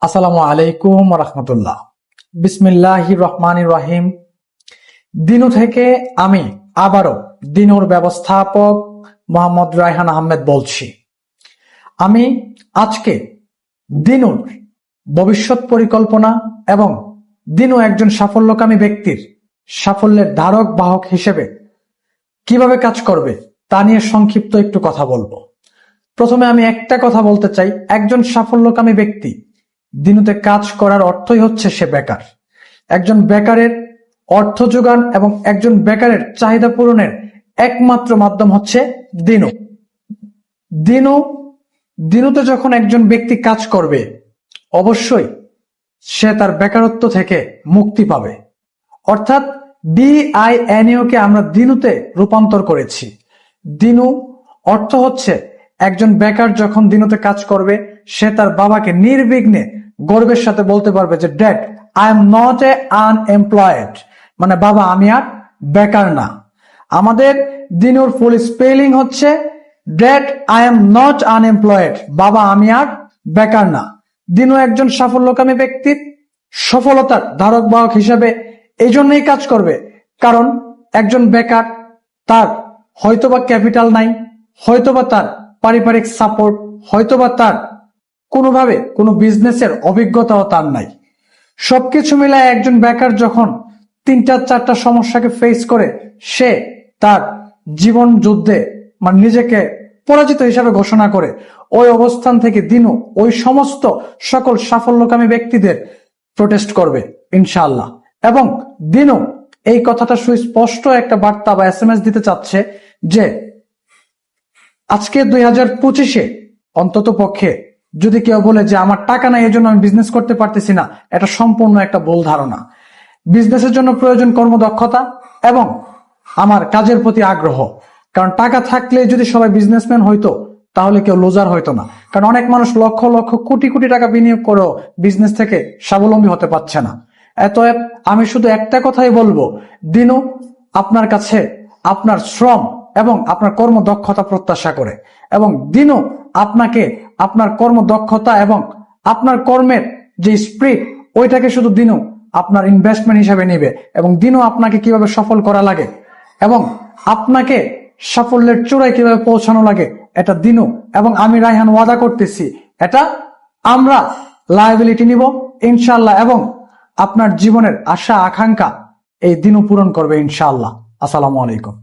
আসসালামু আলাইকুম রহমতুল্লাহ। বিসমিল্লাহির রহমানির রহিম। দিনু থেকে আমি আবারও দিনুর ব্যবস্থাপক মোহাম্মদ রায়হান আহমেদ বলছি। আমি আজকে দিনুর ভবিষ্যৎ পরিকল্পনা এবং দিনু একজন সাফল্যকামী ব্যক্তির সাফল্যের ধারক বাহক হিসেবে কিভাবে কাজ করবে তা নিয়ে সংক্ষিপ্ত একটু কথা বলবো। প্রথমে আমি একটা কথা বলতে চাই, একজন সাফল্যকামী ব্যক্তি দিনুতে কাজ করার অর্থই হচ্ছে সে বেকার। একজন বেকারের অর্থ যোগান এবং একজন বেকারের চাহিদা পূরণের একমাত্র মাধ্যম হচ্ছে দিনু। দিনুতে যখন একজন ব্যক্তি কাজ করবে অবশ্যই সে তার বেকারত্ব থেকে মুক্তি পাবে। অর্থাৎ DINU কে আমরা দিনুতে রূপান্তর করেছি। দিনু অর্থ হচ্ছে একজন বেকার যখন দিনুতে কাজ করবে সে তার বাবাকে নির্বিঘ্নে গর্বের সাথে বলতে পারবে যে dad, I am not a unemployed, মানে বাবা আমি আর বেকার না। আমাদের দিনুর ফুল স্পেলিং হচ্ছে dad I am not unemployed, বাবা আমি আর বেকার না। দিনু একজন সাফল্যকামী ব্যক্তির সফলতার ধারক বাহক হিসেবে এই জন্যই কাজ করবে, কারণ একজন বেকার তার হয়তোবা ক্যাপিটাল নাই, হয়তোবা তার পারিবারিক সাপোর্ট, হয়তোবা তার কোনোভাবে কোনো বিজনেসের অভিজ্ঞতাও তার নাই। সবকিছু মিলায় একজন বেকার যখন 3-4টা সমস্যাকে ফেস করে সে তার জীবন যুদ্ধে মানে নিজেকে পরাজিত হিসাবে ঘোষণা করে, ওই অবস্থান থেকে দিনু ওই সমস্ত সকল সাফল্যকামী ব্যক্তিদের প্রোটেস্ট করবে ইনশাআল্লাহ। এবং দিনু এই কথাটা সুস্পষ্ট একটা বার্তা বা SMS দিতে চাচ্ছে যে আজকে 2025-এ অন্তত পক্ষে যদি কেউ বলে যে আমার টাকা নাই এজন্য আমি বিজনেস করতে পারতেছি না, এটা সম্পূর্ণ একটা ভুল ধারণা। বিজনেসের জন্য প্রয়োজন কর্মদক্ষতা এবং আমার কাজের প্রতি আগ্রহ। কারণ টাকা থাকলে যদি সবাই বিজনেসম্যান হইতো তাহলে কেউ লুজার হইতো না। কারণ অনেক মানুষ লক্ষ লক্ষ কোটি কোটি টাকা বিনিয়োগ করেও বিজনেস থেকে স্বাবলম্বী হতে পারছে না। অতএব আমি শুধু একটা কথাই বলবো, দিনু আপনার কাছে আপনার শ্রম এবং আপনার কর্মদক্ষতা প্রত্যাশা করে, এবং দিনু আপনাকে আপনার কর্মদক্ষতা এবং আপনার কর্মের যে স্পিরিট ওইটাকে শুধু দিনু আপনার ইনভেস্টমেন্ট হিসাবে নেবে, এবং দিনু আপনাকে কিভাবে সফল করা লাগে এবং আপনাকে সাফল্যের চূড়ায় কিভাবে পৌঁছানো লাগে এটা দিনু এবং আমি রায়হান ওয়াদা করতেছি, এটা আমরা লায়াবিলিটি নিব ইনশাআল্লাহ, এবং আপনার জীবনের আশা আকাঙ্ক্ষা এই দিনু পূরণ করবে ইনশাআল্লাহ। আসসালামু আলাইকুম।